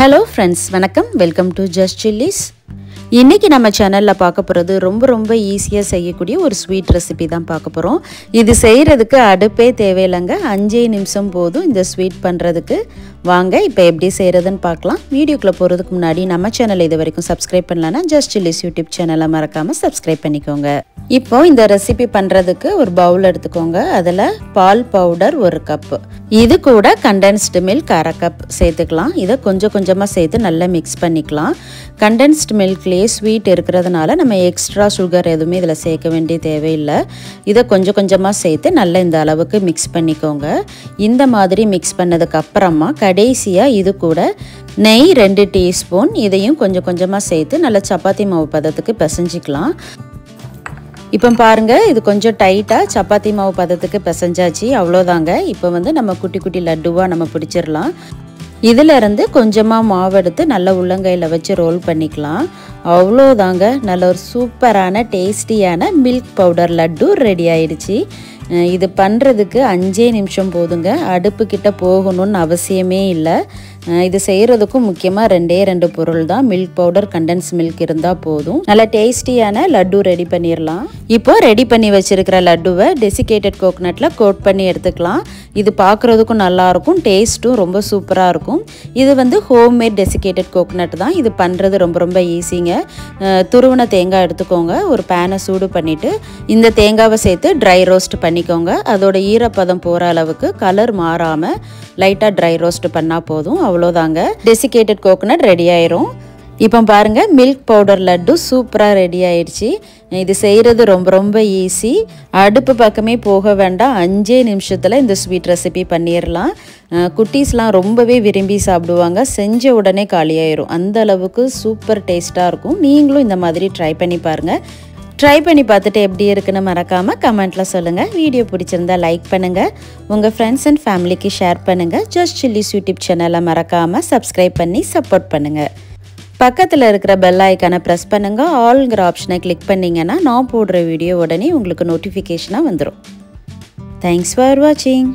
Hello friends, வணக்கம். Welcome to Just Chillies. இன்னைக்கு நம்ம சேனல்ல பார்க்க போறது ரொம்ப ஈஸியா செய்யக்கூடிய ஒரு ஸ்வீட் ரெசிபி தான் பார்க்க போறோம். இது செய்யிறதுக்கு அடுப்பே தேவையில்லைங்க. 5 நிமிஷம் போதும் இந்த ஸ்வீட் பண்றதுக்கு. வாங்க இப்போ எப்படி செய்யறதுன்னு பார்க்கலாம். வீடியோக்குள்ள போறதுக்கு முன்னாடி நம்ம சேனலை இதுவரைக்கும் Subscribe பண்ணலனா Just Chillies YouTube சேனலை மறக்காம Subscribe பண்ணிக்கோங்க. இப்போ இந்த ரெசிபி பண்றதுக்கு ஒரு பவுல் எடுத்துக்கோங்க. அதுல பால் பவுடர் 1 கப். இது கூட கண்டென்ஸ்ட் மில்க் 1/2 கப் சேர்த்துக்கலாம். இத கொஞ்சமா சேர்த்து நல்லா mix பண்ணிக்கலாம். கண்டென்ஸ்ட் மில்க்லயே ஸ்வீட் இருக்குறதுனால நம்ம எக்ஸ்ட்ரா சுகர் எதுவுமே இதல சேர்க்க வேண்டிய தேவையில்லை. இத கொஞ்சமா சேர்த்து நல்லா இந்த அளவுக்கு mix பண்ணிக்கோங்க. இந்த மாதிரி mix பண்ணதுக்கு அப்புறமா கடைசியா இது கூட நெய் 2 டீஸ்பூன் இதையும் கொஞ்சமா சேர்த்து நல்லா சப்பாத்தி மாவு பதத்துக்கு பிசைஞ்சிக்கலாம். இப்போ பாருங்க இது கொஞ்சம் டைட்டா சப்பாத்தி மாவு பதத்துக்கு பிசைஞ்சாச்சு. அவ்வளவுதாங்க. இப்போ வந்து நம்ம குட்டி லட்டுவா நம்ம பிடிச்சிரலாம். இதில இருந்து கொஞ்சமா மாவு எடுத்து நல்ல உள்ளங்கையில வச்சு ரோல் பண்ணிக்கலாம். அவ்வளவுதாங்க. நல்ல ஒரு சூப்பரான டேஸ்டியான மில்க் பவுடர் லட்டு ரெடி ஆயிடுச்சு. இது பண்றதுக்கு 5 நிமிஷம் போதுங்க. அடுப்பு கிட்ட போகணும்னு அவசியமே இல்லை. இது செய்யறதுக்கு முக்கியமா 2 பொருள் தான். மில்க் பவுடர் கண்டென்ஸ் மில்க் இருந்தா போதும். நல்ல டேஸ்டியான லட்டு ரெடி பண்ணிரலாம். இப்போ ரெடி பண்ணி வச்சிருக்கிற லட்டுவை டெசிகேட்டட் கோகனட்ல கோட் பண்ணி எடுத்துக்கலாம். இது பார்க்கிறதுக்கும் நல்லா இருக்கும். டேஸ்டும் ரொம்ப சூப்பரா இருக்கும். இது வந்து ஹோம்மேட் டெசிகேட்டட் கோகனட் தான். இது பண்றது ரொம்ப ஈஸிங்க. துருவன தேங்காய் எடுத்துக்கோங்க. ஒரு பேனை சூடு பண்ணிட்டு இந்த தேங்காவை சேர்த்து ட்ரை ரோஸ்ட் பண்ணிக்கோங்க. அதோட ஈரப்பதம் போற அளவுக்கு கலர் மாறாம லைட்டா ட்ரை ரோஸ்ட் பண்ணா போதும். அவ்வளவுதாங்க. டெசிகேட்டட் கோகனட் ரெடி ஆயிரும். இப்போ பாருங்க மில்க் பவுடர் லட்டு சூப்பரா ரெடி ஆயிடுச்சு. இது செய்யறது ரொம்ப ஈஸி. அடுப்பு பக்கமே போக வேண்டாம். 5 நிமிஷத்துல இந்த ஸ்வீட் ரெசிபி பண்ணிரலாம். குட்டீஸ்லாம் ரொம்பவே விரும்பி சாப்பிடுவாங்க. செஞ்ச உடனே காலியாயிரும். அந்த அளவுக்கு சூப்பர் டேஸ்டா இருக்கும். நீங்களும் இந்த மாதிரி ட்ரை பண்ணி பாருங்க. ட்ரை பண்ணி பார்த்துட்டு எப்படி இருக்குன்னு மறக்காம கமெண்ட்ல சொல்லுங்க. வீடியோ பிடிச்சிருந்தா லைக் பண்ணுங்க. உங்க ஃப்ரெண்ட்ஸ் அண்ட் ஃபேமிலிக்கு ஷேர் பண்ணுங்க. ஜஸ்ட் சில்லிஸ் யூடியூப் சேனலை மறக்காம சப்ஸ்கிரைப் பண்ணி சப்போர்ட் பண்ணுங்க. பக்கத்தில் இருக்கிற பெல் ஐக்கானை ப்ரெஸ் பண்ணுங்க. ஆல்ங்கிற ஆப்ஷனை கிளிக் பண்ணீங்கன்னா நான் போடுற வீடியோ உடனே உங்களுக்கு நோட்டிஃபிகேஷனாக வந்துடும். தேங்க்ஸ் ஃபார் வாட்சிங்.